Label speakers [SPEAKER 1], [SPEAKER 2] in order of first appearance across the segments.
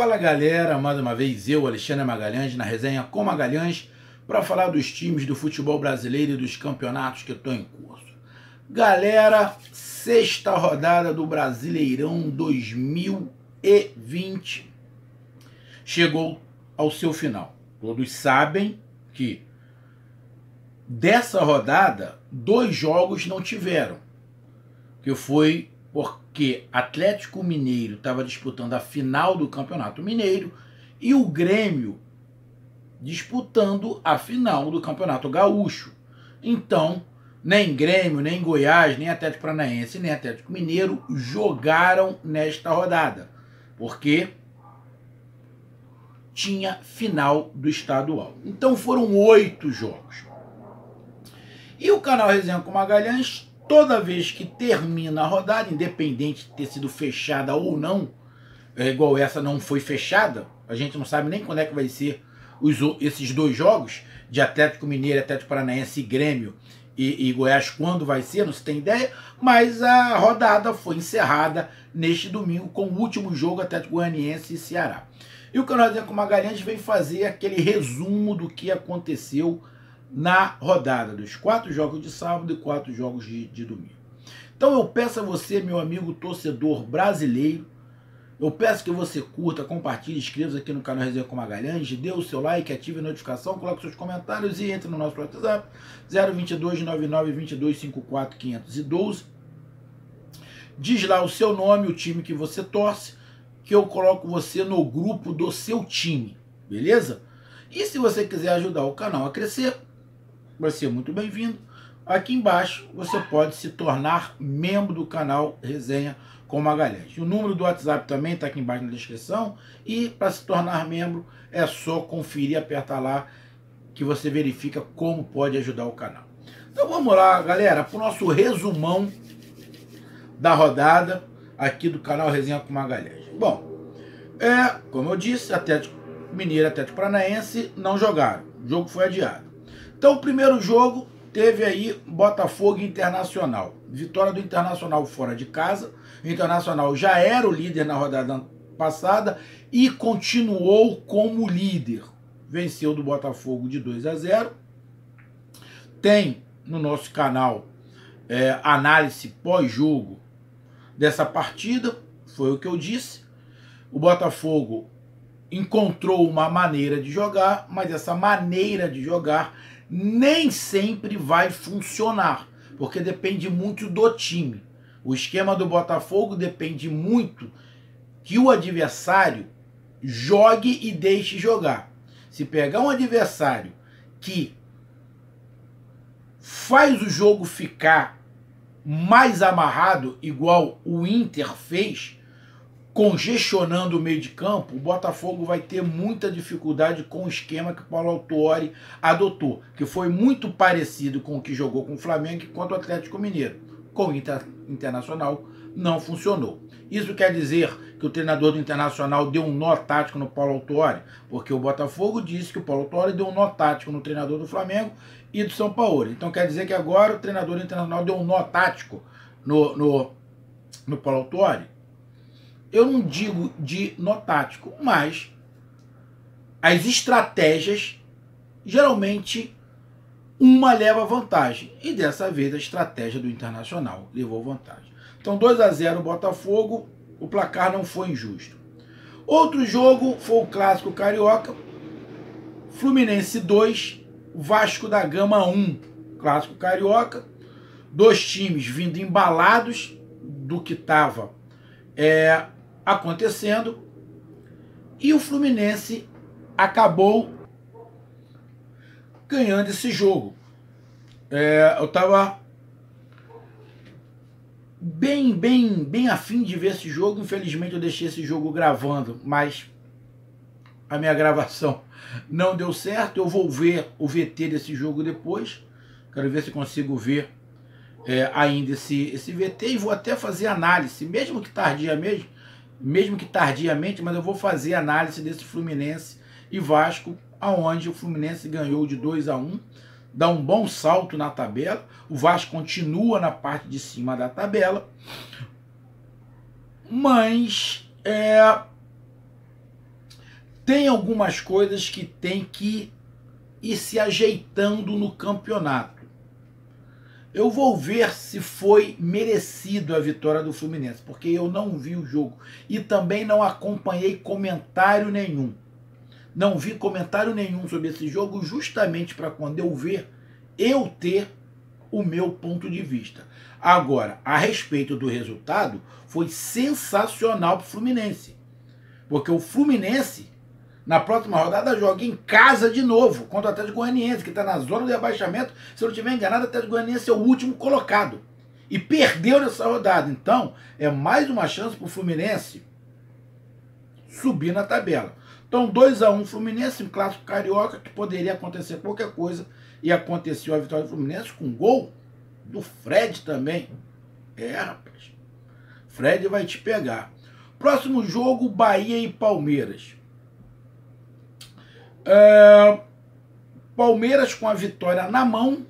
[SPEAKER 1] Fala galera, mais uma vez eu, Alexandre Magalhães, na resenha com Magalhães, para falar dos times do futebol brasileiro e dos campeonatos que estão em curso. Galera, sexta rodada do Brasileirão 2020 chegou ao seu final. Todos sabem que dessa rodada, 2 jogos não tiveram, que foi porque Atlético Mineiro estava disputando a final do Campeonato Mineiro e o Grêmio disputando a final do Campeonato Gaúcho. Então, nem Grêmio, nem Goiás, nem Atlético Paranaense, nem Atlético Mineiro jogaram nesta rodada, porque tinha final do estadual. Então foram 8 jogos. E o canal Resenha com Magalhães, toda vez que termina a rodada, independente de ter sido fechada ou não, igual essa não foi fechada, a gente não sabe nem quando é que vai ser esses 2 jogos, de Atlético Mineiro, Atlético Paranaense e Grêmio e Goiás, quando vai ser, não se tem ideia, mas a rodada foi encerrada neste domingo com o último jogo, Atlético Goianiense e Ceará. E o canal Resenha com Magalhães vem fazer aquele resumo do que aconteceu na rodada dos 4 jogos de sábado e 4 jogos de domingo. Então eu peço a você, meu amigo torcedor brasileiro, eu peço que você curta, compartilhe, inscreva-se aqui no canal Resenha com Magalhães, dê o seu like, ative a notificação, coloque seus comentários e entre no nosso WhatsApp 022 99 22 54 512. Diz lá o seu nome, o time que você torce, que eu coloco você no grupo do seu time, beleza? E se você quiser ajudar o canal a crescer, vai ser muito bem-vindo. Aqui embaixo você pode se tornar membro do canal Resenha com Magalhães. O número do WhatsApp também está aqui embaixo na descrição. E para se tornar membro é só conferir, apertar lá que você verifica como pode ajudar o canal. Então vamos lá, galera, para o nosso resumão da rodada aqui do canal Resenha com Magalhães. Bom, como eu disse, Atlético Mineiro e Atlético Paranaense não jogaram. O jogo foi adiado. Então o primeiro jogo teve aí Botafogo e Internacional. Vitória do Internacional fora de casa. O Internacional já era o líder na rodada passada e continuou como líder. Venceu do Botafogo de 2-0. Tem no nosso canal análise pós-jogo dessa partida. Foi o que eu disse. O Botafogo encontrou uma maneira de jogar, mas essa maneira de jogar nem sempre vai funcionar, porque depende muito do time. O esquema do Botafogo depende muito que o adversário jogue e deixe jogar. Se pegar um adversário que faz o jogo ficar mais amarrado, igual o Inter fez, congestionando o meio de campo, o Botafogo vai ter muita dificuldade com o esquema que o Paulo Autuori adotou, que foi muito parecido com o que jogou com o Flamengo e contra o Atlético Mineiro. Com o Internacional não funcionou. Isso quer dizer que o treinador do Internacional deu um nó tático no Paulo Autuori, porque o Botafogo disse que o Paulo Autuori deu um nó tático no treinador do Flamengo e do São Paulo. Então quer dizer que agora o treinador do Internacional deu um nó tático no Paulo Autuori? Eu não digo de nó tático, mas as estratégias, geralmente, uma leva vantagem. E dessa vez a estratégia do Internacional levou vantagem. Então 2-0 Botafogo, o placar não foi injusto. Outro jogo foi o Clássico Carioca, Fluminense 2, Vasco da Gama 1. Clássico Carioca, 2 times vindo embalados do que estava acontecendo, e o Fluminense acabou ganhando esse jogo. Eu estava bem afim de ver esse jogo. Infelizmente eu deixei esse jogo gravando, mas a minha gravação não deu certo. Eu vou ver o VT desse jogo depois, quero ver se consigo ver ainda esse VT, e vou até fazer análise, mesmo que tardiamente, mas eu vou fazer análise desse Fluminense e Vasco, aonde o Fluminense ganhou de 2-1, dá um bom salto na tabela, o Vasco continua na parte de cima da tabela, mas tem algumas coisas que tem que ir se ajeitando no campeonato. Eu vou ver se foi merecido a vitória do Fluminense, porque eu não vi o jogo e também não acompanhei comentário nenhum. Não vi comentário nenhum sobre esse jogo, justamente para quando eu ver, eu ter o meu ponto de vista. Agora, a respeito do resultado, foi sensacional para o Fluminense. Porque o Fluminense, na próxima rodada, joga em casa de novo contra o Atlético Goianiense, que está na zona de rebaixamento. Se eu não estiver enganado, o Atlético Goianiense é o último colocado. E perdeu nessa rodada. Então, é mais uma chance para o Fluminense subir na tabela. Então, 2-1 Fluminense, um clássico carioca, que poderia acontecer qualquer coisa. E aconteceu a vitória do Fluminense com gol do Fred também. Rapaz. Fred vai te pegar. Próximo jogo, Bahia e Palmeiras. Palmeiras com a vitória na mão.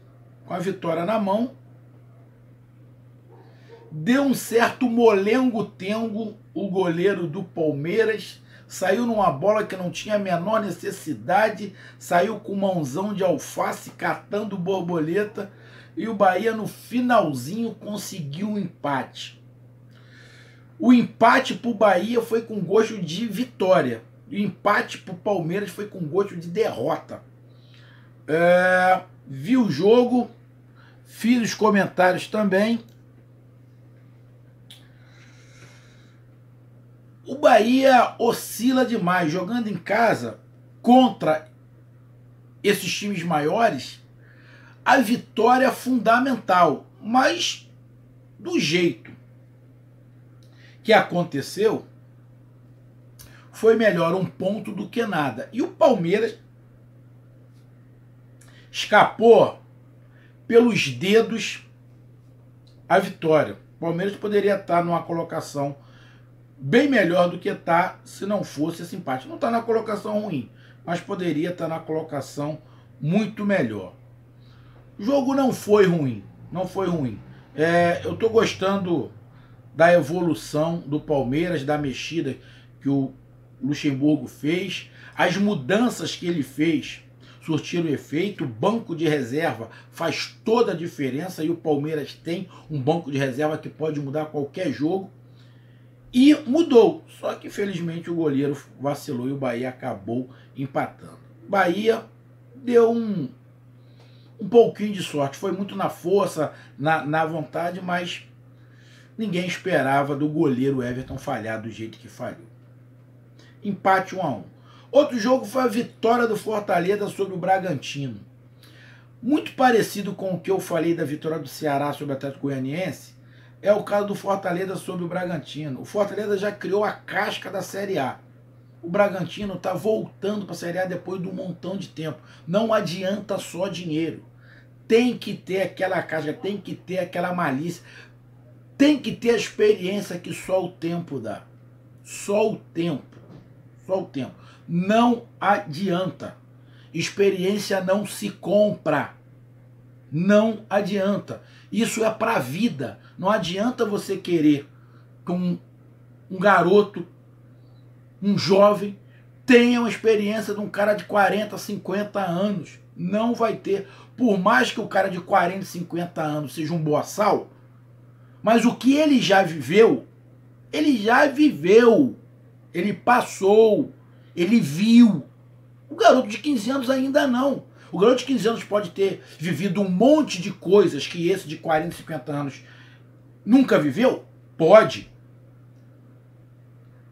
[SPEAKER 1] Deu um certo molengo-tengo o goleiro do Palmeiras. Saiu numa bola que não tinha a menor necessidade. Saiu com mãozão de alface, catando borboleta. E o Bahia, no finalzinho, conseguiu um empate. O empate para o Bahia foi com gosto de vitória. O empate para o Palmeiras foi com gosto de derrota. Vi o jogo, fiz os comentários também. O Bahia oscila demais, jogando em casa contra esses times maiores. A vitória é fundamental, mas do jeito que aconteceu, foi melhor um ponto do que nada. E o Palmeiras escapou pelos dedos a vitória. O Palmeiras poderia estar numa colocação bem melhor do que está se não fosse esse empate. Não está na colocação ruim, mas poderia estar na colocação muito melhor. O jogo não foi ruim, não foi ruim. Eu estou gostando da evolução do Palmeiras, da mexida que o Luxemburgo fez, as mudanças que ele fez surtiram efeito. O banco de reserva faz toda a diferença e o Palmeiras tem um banco de reserva que pode mudar qualquer jogo. E mudou, só que infelizmente o goleiro vacilou e o Bahia acabou empatando. Bahia deu um pouquinho de sorte, foi muito na força, na vontade, mas ninguém esperava do goleiro Everton falhar do jeito que falhou. Empate 1-1. Outro jogo foi a vitória do Fortaleza sobre o Bragantino. Muito parecido com o que eu falei da vitória do Ceará sobre o Atlético Goianiense, é o caso do Fortaleza sobre o Bragantino. O Fortaleza já criou a casca da Série A. O Bragantino está voltando para a Série A depois de um montão de tempo. Não adianta só dinheiro. Tem que ter aquela casca, tem que ter aquela malícia, tem que ter a experiência que só o tempo dá. Só o tempo. Só o tempo. Não adianta. Experiência não se compra. Não adianta. Isso é para a vida. Não adianta você querer que um garoto, um jovem, tenha uma experiência de um cara de 40, 50 anos. Não vai ter. Por mais que o cara de 40, 50 anos seja um boçal, mas o que ele já viveu, ele passou, ele viu. O garoto de 15 anos ainda não. O garoto de 15 anos pode ter vivido um monte de coisas que esse de 40, 50 anos nunca viveu? Pode.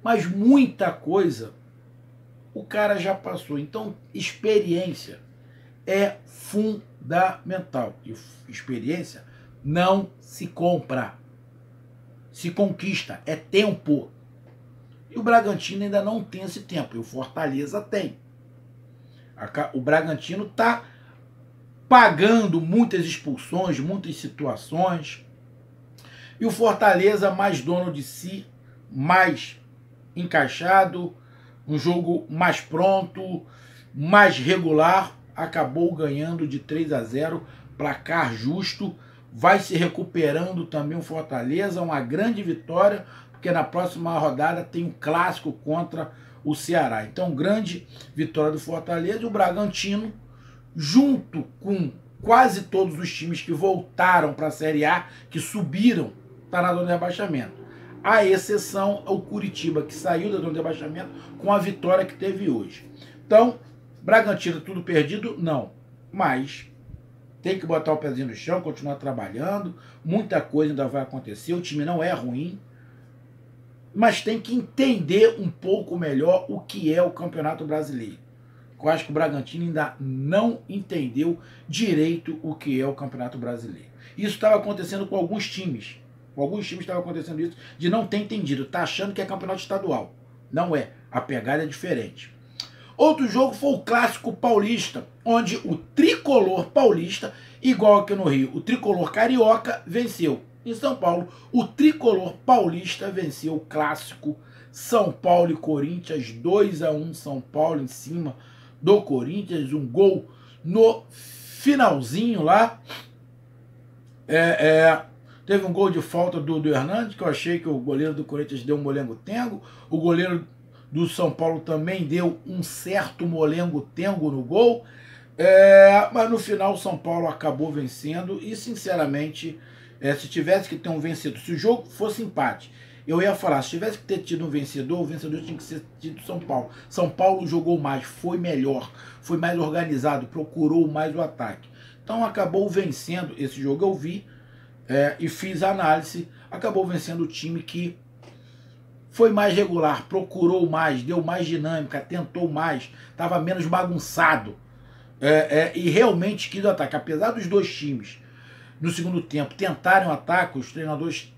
[SPEAKER 1] Mas muita coisa o cara já passou. Então, experiência é fundamental. E experiência não se compra. Se conquista. É tempo. E o Bragantino ainda não tem esse tempo. E o Fortaleza tem. O Bragantino está pagando muitas expulsões, muitas situações. E o Fortaleza mais dono de si, mais encaixado, um jogo mais pronto, mais regular, acabou ganhando de 3-0, placar justo, vai se recuperando também o Fortaleza, uma grande vitória, porque na próxima rodada tem um clássico contra o Ceará. Então, grande vitória do Fortaleza. E o Bragantino, junto com quase todos os times que voltaram para a Série A, que subiram, está na zona de rebaixamento. A exceção é o Curitiba, que saiu da zona de rebaixamento com a vitória que teve hoje. Então, Bragantino tudo perdido? Não. Mas tem que botar o pezinho no chão, continuar trabalhando. Muita coisa ainda vai acontecer. O time não é ruim. Mas tem que entender um pouco melhor o que é o Campeonato Brasileiro. Eu acho que o Bragantino ainda não entendeu direito o que é o Campeonato Brasileiro. Isso estava acontecendo com alguns times. Com alguns times estava acontecendo isso de não ter entendido. Está achando que é campeonato estadual. Não é. A pegada é diferente. Outro jogo foi o Clássico Paulista, onde o tricolor paulista, igual aqui no Rio, o tricolor carioca venceu. Em São Paulo, o tricolor paulista venceu o Clássico São Paulo e Corinthians, 2-1, São Paulo em cima do Corinthians, um gol no finalzinho lá. Teve um gol de falta do Hernandes, que eu achei que o goleiro do Corinthians deu um molengo-tengo. O goleiro do São Paulo também deu um certo molengo-tengo no gol. Mas no final o São Paulo acabou vencendo e, sinceramente, se tivesse que ter um vencedor, se o jogo fosse empate, eu ia falar, se tivesse que ter tido um vencedor, o vencedor tinha que ser tido São Paulo. São Paulo jogou mais, foi melhor, foi mais organizado, procurou mais o ataque. Então acabou vencendo esse jogo, eu vi e fiz a análise, acabou vencendo o time que foi mais regular, procurou mais, deu mais dinâmica, tentou mais, estava menos bagunçado e realmente quis o ataque. Apesar dos dois times no segundo tempo tentarem o ataque, os treinadores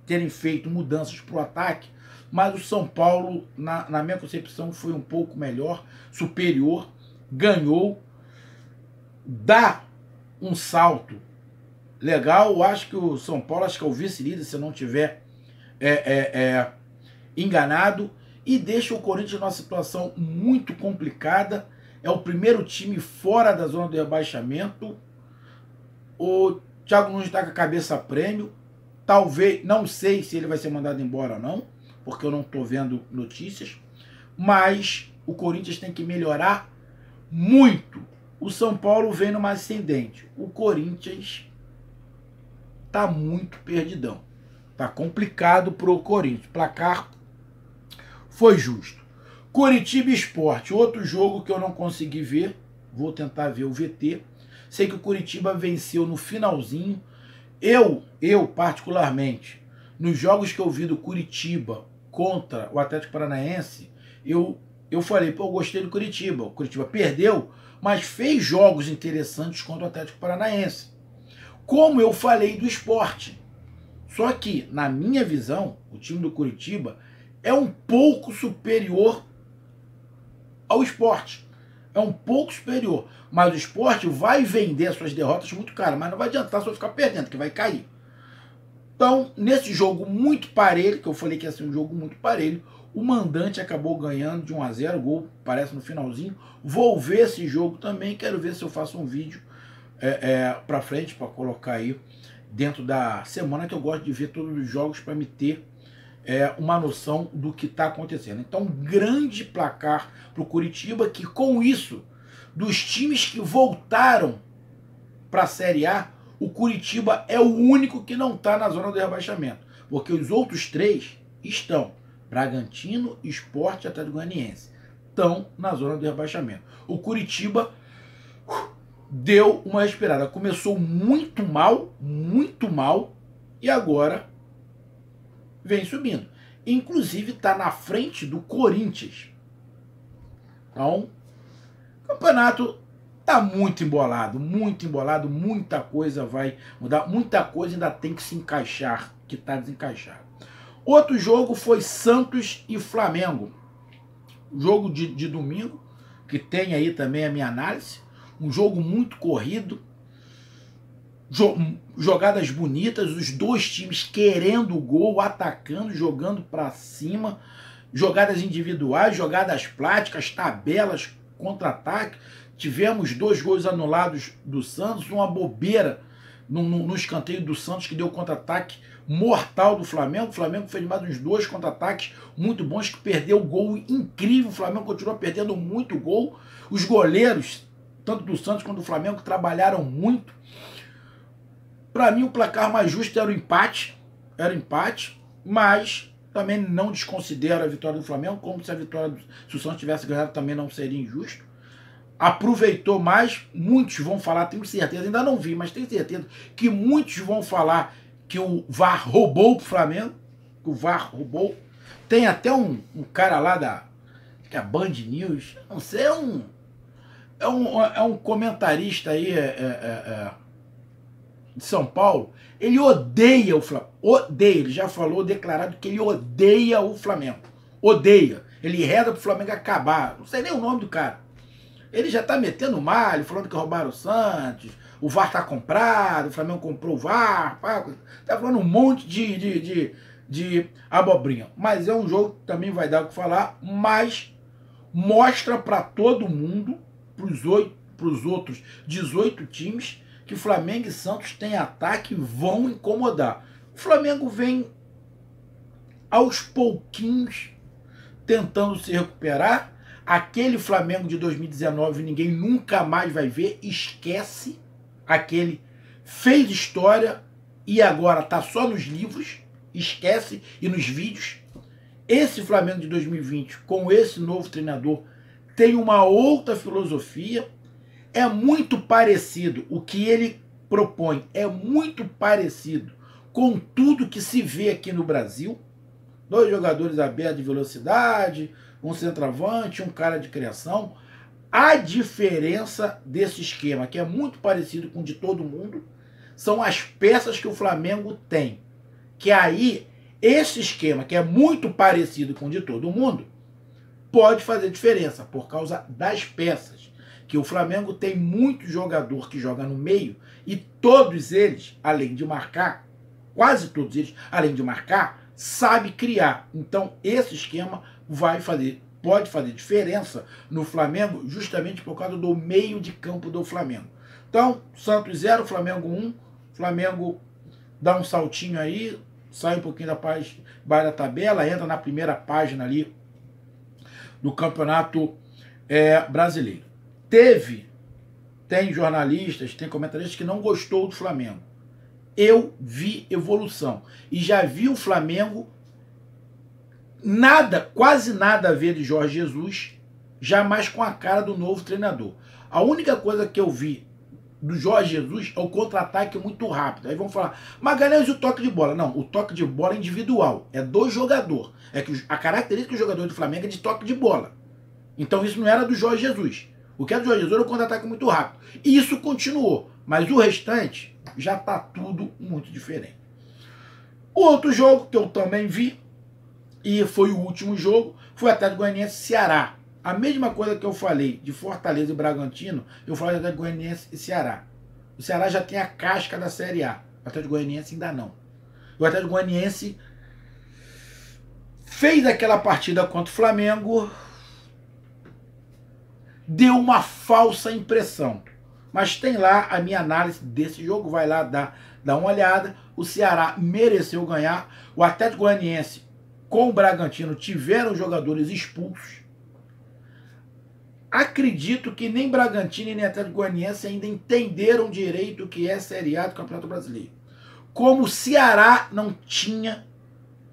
[SPEAKER 1] terem feito mudanças para o ataque, mas o São Paulo, na minha concepção, foi um pouco melhor, superior, ganhou, dá um salto legal. Eu acho que o São Paulo, acho que é o vice-líder, se eu não tiver enganado, e deixa o Corinthians numa situação muito complicada. É o primeiro time fora da zona de rebaixamento. O Thiago Nunes está com a cabeça a prêmio. Talvez, não sei se ele vai ser mandado embora ou não, porque eu não estou vendo notícias. Mas o Corinthians tem que melhorar muito. O São Paulo vem numa ascendente. O Corinthians está muito perdidão. Está complicado para o Corinthians. O placar foi justo. Coritiba Sport, outro jogo que eu não consegui ver. Vou tentar ver o VT. Sei que o Coritiba venceu no finalzinho. Eu particularmente, nos jogos que eu vi do Coritiba contra o Atlético Paranaense, eu falei, pô, eu gostei do Coritiba. O Coritiba perdeu, mas fez jogos interessantes contra o Atlético Paranaense. Como eu falei do Sport. Só que, na minha visão, o time do Coritiba é um pouco superior ao Sport. É um pouco superior. Mas o Sport vai vender suas derrotas muito caro. Mas não vai adiantar só ficar perdendo, que vai cair. Então, nesse jogo muito parelho, que eu falei que ia ser um jogo muito parelho, o mandante acabou ganhando de 1-0, gol parece no finalzinho. Vou ver esse jogo também, quero ver se eu faço um vídeo pra frente, para colocar aí dentro da semana, que eu gosto de ver todos os jogos para me ter uma noção do que está acontecendo. Então, grande placar para o Coritiba, que com isso, dos times que voltaram para a Série A, o Coritiba é o único que não está na zona do rebaixamento, porque os outros três estão. Bragantino, Sport e Atlético Goianiense estão na zona do rebaixamento. O Coritiba deu uma respirada. Começou muito mal, e agora vem subindo. Inclusive está na frente do Corinthians. Então, o campeonato está muito embolado, muita coisa vai mudar, muita coisa ainda tem que se encaixar, que está desencaixado. Outro jogo foi Santos e Flamengo. Jogo de domingo, que tem aí também a minha análise. Um jogo muito corrido, jogadas bonitas, os dois times querendo o gol, atacando, jogando para cima, jogadas individuais, jogadas plásticas, tabelas, contra-ataque. Tivemos 2 gols anulados do Santos, uma bobeira no escanteio do Santos, que deu contra-ataque mortal do Flamengo. O Flamengo fez mais uns 2 contra-ataques muito bons, que perdeu gol incrível. O Flamengo continuou perdendo muito gol. Os goleiros, tanto do Santos quanto do Flamengo, trabalharam muito. Para mim, o placar mais justo era o empate. Era o empate, mas também não desconsidero a vitória do Flamengo, como se se o Santos tivesse ganhado também não seria injusto. Aproveitou mais, muitos vão falar, tenho certeza, ainda não vi, mas tenho certeza que muitos vão falar que o VAR roubou pro Flamengo, que o VAR roubou. Tem até um cara lá que é a Band News, não sei, é um comentarista aí de São Paulo. Ele odeia o Flamengo, odeia, ele já falou, declarado que ele odeia o Flamengo, odeia, ele reza pro Flamengo acabar, não sei nem o nome do cara. Ele já tá metendo malho, falando que roubaram o Santos, o VAR tá comprado, o Flamengo comprou o VAR, tá falando um monte de abobrinha. Mas é um jogo que também vai dar o que falar, mas mostra para todo mundo, pros outros 18 times, que Flamengo e Santos têm ataque e vão incomodar. O Flamengo vem aos pouquinhos tentando se recuperar. Aquele Flamengo de 2019 ninguém nunca mais vai ver, esquece. Aquele fez história e agora tá só nos livros, esquece, e nos vídeos. Esse Flamengo de 2020, com esse novo treinador, tem uma outra filosofia. É muito parecido, o que ele propõe é muito parecido com tudo que se vê aqui no Brasil. 2 jogadores abertos de velocidade, um centroavante, um cara de criação. A diferença desse esquema, que é muito parecido com o de todo mundo, são as peças que o Flamengo tem. Que aí, esse esquema, que é muito parecido com o de todo mundo, pode fazer diferença por causa das peças. Que o Flamengo tem muito jogador que joga no meio e todos eles, além de marcar, quase todos eles, além de marcar, sabe criar. Então, esse esquema pode fazer diferença no Flamengo justamente por causa do meio de campo do Flamengo. Então, Santos 0, Flamengo 1. Flamengo dá um saltinho aí, sai um pouquinho da tabela, entra na primeira página ali do Campeonato Brasileiro. Tem jornalistas, tem comentaristas que não gostou do Flamengo. Eu vi evolução. E já vi o Flamengo quase nada a ver de Jorge Jesus, jamais com a cara do novo treinador. A única coisa que eu vi do Jorge Jesus é o contra-ataque muito rápido. Aí vão falar, Magalhães e o toque de bola. Não, o toque de bola é individual, é do jogador. É que a característica do jogador do Flamengo é de toque de bola. Então isso não era do Jorge Jesus. O que é do Jorge Jesus era o contra-ataque muito rápido. E isso continuou. Mas o restante já está tudo muito diferente. O outro jogo que eu também vi, e foi o último jogo, foi Atlético Goianiense e Ceará. A mesma coisa que eu falei de Fortaleza e Bragantino, eu falei de Atlético Goianiense e Ceará. O Ceará já tem a casca da Série A. O Atlético Goianiense ainda não. O Atlético Goianiense fez aquela partida contra o Flamengo, deu uma falsa impressão. Mas tem lá a minha análise desse jogo, vai lá dar uma olhada. O Ceará mereceu ganhar. O Atlético Goianiense com o Bragantino tiveram jogadores expulsos. Acredito que nem Bragantino e nem Atlético Goianiense ainda entenderam direito o que é Série A do Campeonato Brasileiro. Como o Ceará não tinha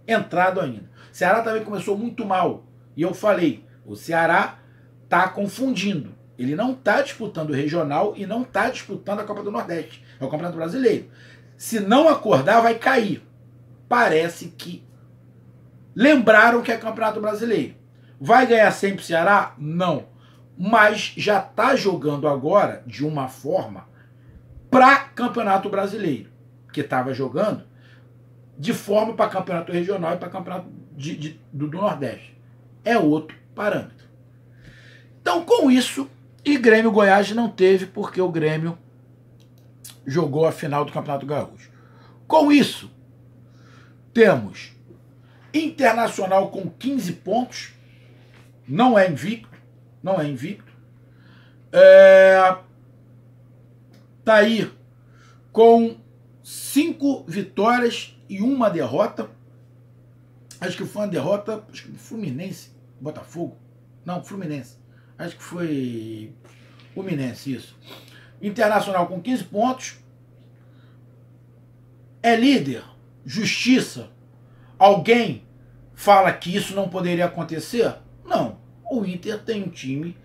[SPEAKER 1] entrado ainda. O Ceará também começou muito mal. E eu falei, o Ceará está confundindo. Ele não está disputando o regional e não está disputando a Copa do Nordeste. É o Campeonato Brasileiro. Se não acordar, vai cair. Parece que lembraram que é Campeonato Brasileiro. Vai ganhar sempre o Ceará? Não. Mas já está jogando agora de uma forma para Campeonato Brasileiro. Que estava jogando de forma para Campeonato Regional e para Campeonato do Nordeste. É outro parâmetro. Então, com isso, e Grêmio Goiás não teve, porque o Grêmio jogou a final do Campeonato Gaúcho. Com isso, temos Internacional com 15 pontos, não é invicto, tá aí com 5 vitórias e 1 derrota. Acho que foi uma derrota, acho que Fluminense, Botafogo. Não, Fluminense. Acho que foi Fluminense, isso. Internacional com 15 pontos. É líder. Justiça. Alguém fala que isso não poderia acontecer? Não. O Inter tem um time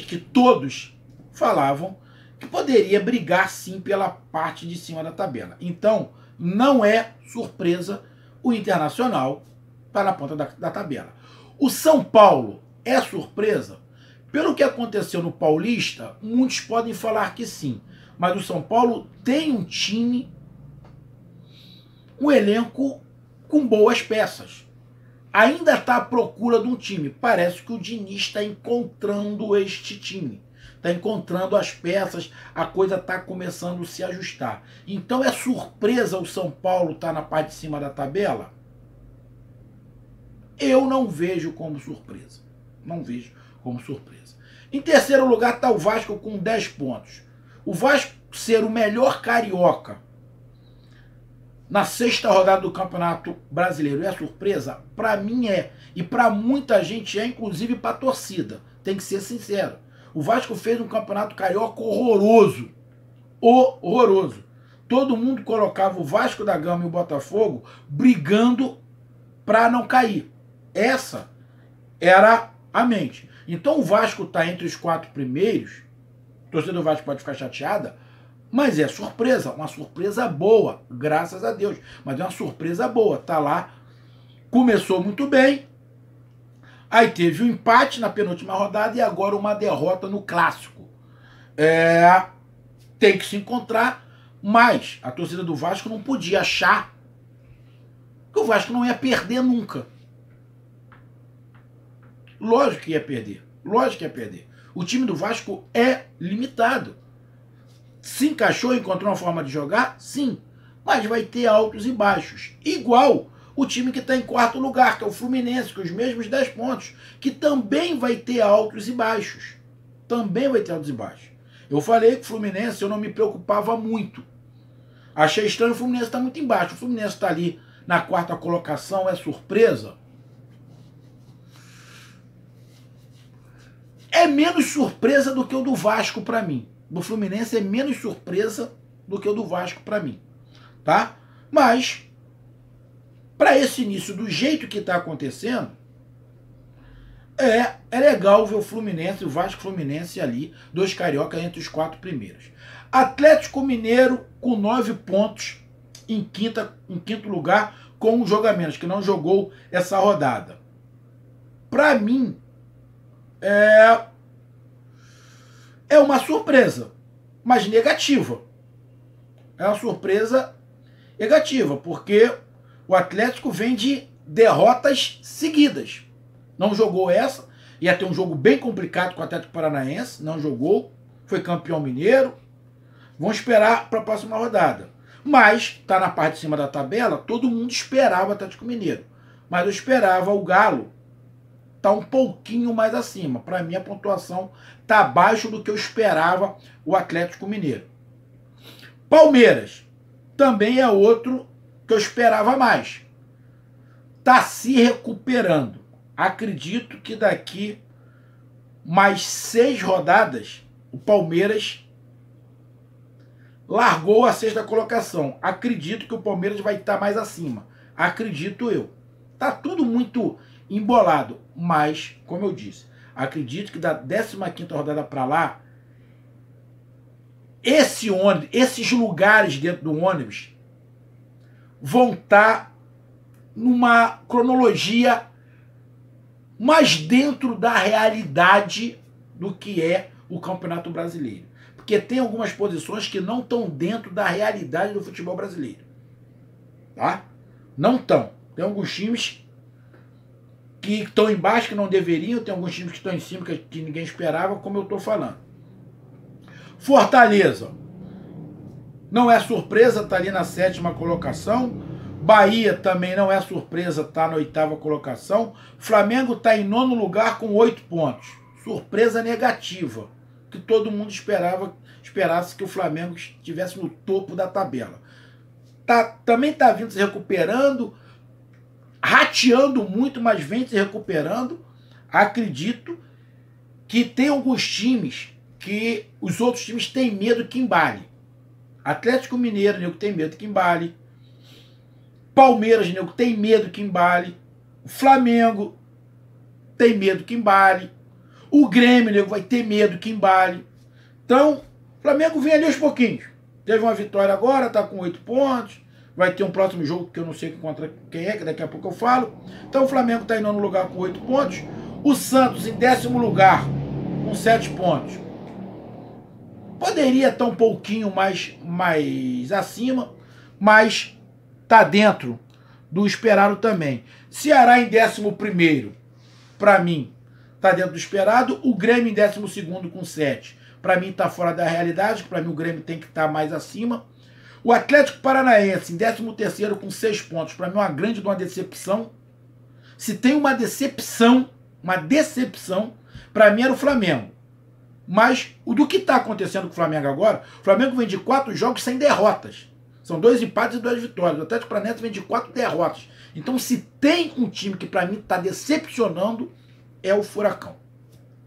[SPEAKER 1] que todos falavam que poderia brigar sim pela parte de cima da tabela. Então, não é surpresa o Internacional estar na ponta da tabela. O São Paulo é surpresa? Pelo que aconteceu no Paulista, muitos podem falar que sim. Mas o São Paulo tem um time, um elenco com boas peças. Ainda está à procura de um time. Parece que o Diniz está encontrando este time. Está encontrando as peças, a coisa está começando a se ajustar. Então é surpresa o São Paulo estar na parte de cima da tabela? Eu não vejo como surpresa. Não vejo como surpresa. Em terceiro lugar está o Vasco com 10 pontos. O Vasco ser o melhor carioca na 6ª rodada do Campeonato Brasileiro é surpresa? Para mim é. E para muita gente é, inclusive para a torcida. Tem que ser sincero. O Vasco fez um campeonato carioca horroroso. Horroroso. Todo mundo colocava o Vasco da Gama e o Botafogo brigando para não cair. Essa era a mente. Então o Vasco está entre os 4 primeiros. A torcida do Vasco pode ficar chateada, mas é surpresa. Uma surpresa boa, graças a Deus. Mas é uma surpresa boa. Tá lá, começou muito bem. Aí teve um empate na penúltima rodada e agora uma derrota no clássico. Tem que se encontrar, mas a torcida do Vasco não podia achar que o Vasco não ia perder nunca. Lógico que ia perder. Lógico que ia perder. O time do Vasco é limitado. Se encaixou, encontrou uma forma de jogar? Sim. Mas vai ter altos e baixos. Igual o time que está em 4º lugar, que é o Fluminense, com os mesmos 10 pontos, que também vai ter altos e baixos. Também vai ter altos e baixos. Eu falei que o Fluminense eu não me preocupava muito. Achei estranho o Fluminense estar muito embaixo. O Fluminense está ali na 4ª colocação, é surpresa? É menos surpresa do que o do Vasco para mim. Do Fluminense é menos surpresa do que o do Vasco para mim. Tá? Mas para esse início, do jeito que está acontecendo, é legal ver o Fluminense, o Vasco Fluminense ali, 2 cariocas entre os 4 primeiros. Atlético Mineiro com 9 pontos em quinto lugar, com um jogo a menos, que não jogou essa rodada. Para mim, é uma surpresa, mas negativa. É uma surpresa negativa, porque o Atlético vem de derrotas seguidas. Não jogou essa, ia ter um jogo bem complicado com o Atlético Paranaense, não jogou, foi campeão mineiro. Vamos esperar para a próxima rodada. Mas está na parte de cima da tabela, todo mundo esperava o Atlético Mineiro. Mas eu esperava o Galo tá um pouquinho mais acima. Para mim a pontuação está abaixo do que eu esperava o Atlético Mineiro. Palmeiras também é outro que eu esperava mais. Está se recuperando. Acredito que daqui mais 6 rodadas o Palmeiras largou a 6ª colocação. Acredito que o Palmeiras vai estar mais acima. Acredito eu. Tá tudo muito embolado, mas, como eu disse, acredito que da 15ª rodada para lá, esses lugares dentro do ônibus vão estar numa cronologia mais dentro da realidade do que é o Campeonato Brasileiro. Porque tem algumas posições que não estão dentro da realidade do futebol brasileiro. Tá? Não estão. Tem alguns times que estão embaixo, que não deveriam, tem alguns times que estão em cima, que ninguém esperava, como eu estou falando. Fortaleza. Não é surpresa, está ali na 7ª colocação. Bahia também não é surpresa, está na 8ª colocação. Flamengo está em 9º lugar com 8 pontos. Surpresa negativa, que todo mundo esperasse que o Flamengo estivesse no topo da tabela. também está vindo se recuperando, rateando muito, mas vem se recuperando. Acredito que tem alguns times que os outros times têm medo que embale. Atlético Mineiro, nego, tem medo que embale. Palmeiras, nego, tem medo que embale. Flamengo tem medo que embale. O Grêmio, nego, vai ter medo que embale. Então, o Flamengo vem ali aos pouquinhos. Teve uma vitória agora, tá com 8 pontos. Vai ter um próximo jogo que eu não sei contra quem é, que daqui a pouco eu falo. Então o Flamengo está em nono lugar com 8 pontos. O Santos em 10º lugar com 7 pontos. Poderia estar um pouquinho mais acima, mas está dentro do esperado também. Ceará em 11º, para mim, está dentro do esperado. O Grêmio em 12º com 7. Para mim está fora da realidade, para mim o Grêmio tem que estar mais acima. O Atlético Paranaense em 13º com 6 pontos. Para mim é uma decepção. Se tem uma decepção, para mim era o Flamengo. Mas do que está acontecendo com o Flamengo agora, o Flamengo vem de 4 jogos sem derrotas. São 2 empates e 2 vitórias. O Atlético Paranaense vem de 4 derrotas. Então se tem um time que para mim está decepcionando, é o Furacão.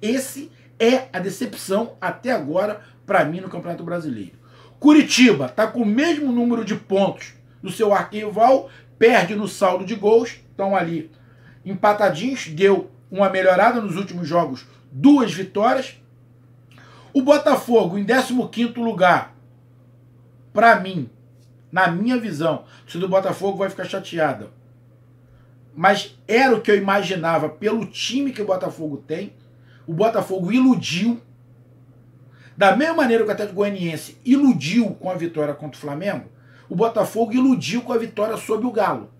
[SPEAKER 1] Esse é a decepção até agora para mim no Campeonato Brasileiro. Curitiba está com o mesmo número de pontos do seu arquirrival, perde no saldo de gols, estão ali empatadinhos, deu uma melhorada nos últimos jogos, 2 vitórias. O Botafogo em 15º lugar, para mim, na minha visão, se do Botafogo vai ficar chateada, mas era o que eu imaginava pelo time que o Botafogo tem. O Botafogo iludiu. Da mesma maneira que o Atlético Goianiense iludiu com a vitória contra o Flamengo, o Botafogo iludiu com a vitória sobre o Galo.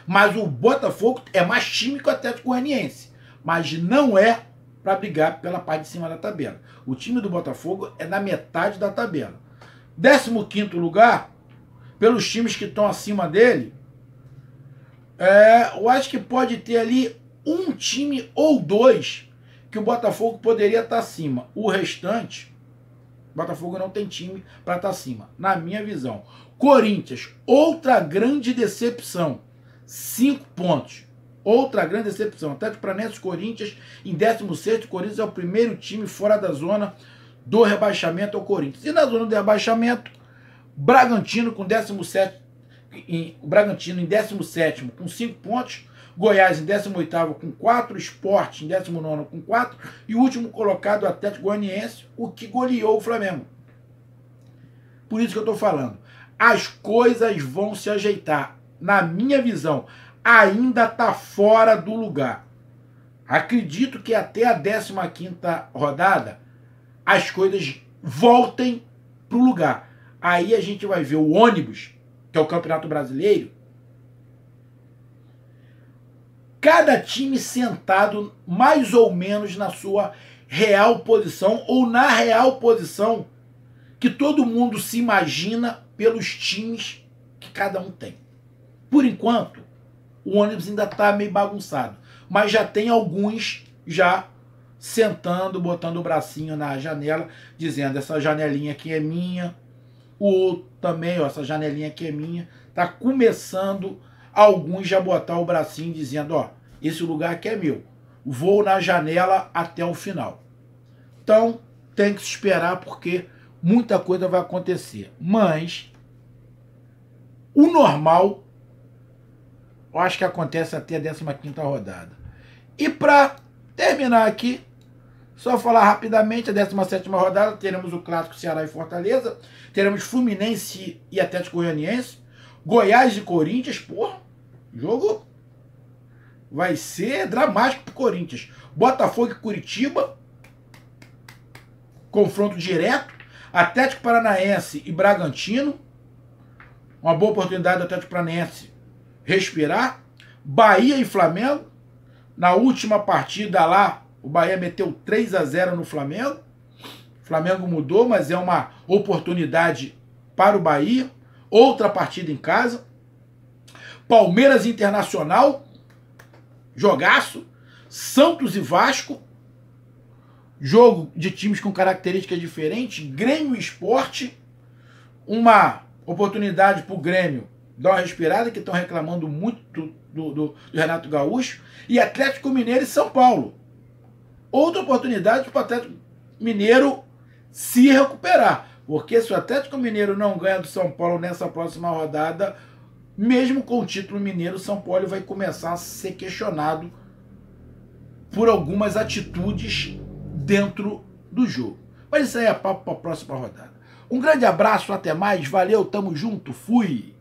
[SPEAKER 1] Mas o Botafogo é mais time que o Atlético Goianiense. Mas não é para brigar pela parte de cima da tabela. O time do Botafogo é na metade da tabela. 15º lugar, pelos times que estão acima dele, eu acho que pode ter ali um time ou 2 que o Botafogo poderia estar acima. O restante, o Botafogo não tem time para estar acima, na minha visão. Corinthians, outra grande decepção, 5 pontos. Outra grande decepção. Atlético Paranaense, Corinthians em 16º. Corinthians é o primeiro time fora da zona do rebaixamento ao Corinthians. E na zona do rebaixamento, Bragantino com 17º. Bragantino em 17º com 5 pontos. Goiás em 18º com 4, Sport em 19º com 4 e o último colocado, o Atlético Goianiense, o que goleou o Flamengo. Por isso que eu estou falando. As coisas vão se ajeitar. Na minha visão, ainda está fora do lugar. Acredito que até a 15ª rodada as coisas voltem para o lugar. Aí a gente vai ver o ônibus, que é o Campeonato Brasileiro, cada time sentado mais ou menos na sua real posição ou na real posição que todo mundo se imagina pelos times que cada um tem. Por enquanto, o ônibus ainda está meio bagunçado, mas já tem alguns já sentando, botando o bracinho na janela, dizendo essa janelinha aqui é minha, o outro também, ó, essa janelinha aqui é minha. Tá começando alguns já botar o bracinho dizendo, ó, esse lugar aqui é meu, vou na janela até o final. Então tem que se esperar porque muita coisa vai acontecer, mas o normal eu acho que acontece até a 15ª rodada. E para terminar aqui, só falar rapidamente, a 17ª rodada, teremos o clássico Ceará e Fortaleza, teremos Fluminense e Atlético Goianiense, Goiás e Corinthians, porra, jogo vai ser dramático pro Corinthians. Botafogo e Curitiba, confronto direto, Atlético Paranaense e Bragantino, uma boa oportunidade do Atlético Paranaense respirar, Bahia e Flamengo, na última partida lá, o Bahia meteu 3-0 no Flamengo. O Flamengo mudou, mas é uma oportunidade para o Bahia. Outra partida em casa. Palmeiras Internacional, jogaço. Santos e Vasco, jogo de times com características diferentes. Grêmio e Sport, uma oportunidade para o Grêmio dar uma respirada, que estão reclamando muito do Renato Gaúcho, e Atlético Mineiro e São Paulo. Outra oportunidade para o Atlético Mineiro se recuperar, porque se o Atlético Mineiro não ganha do São Paulo nessa próxima rodada, mesmo com o título mineiro, o São Paulo vai começar a ser questionado por algumas atitudes dentro do jogo. Mas isso aí é papo para a próxima rodada. Um grande abraço, até mais, valeu, tamo junto, fui!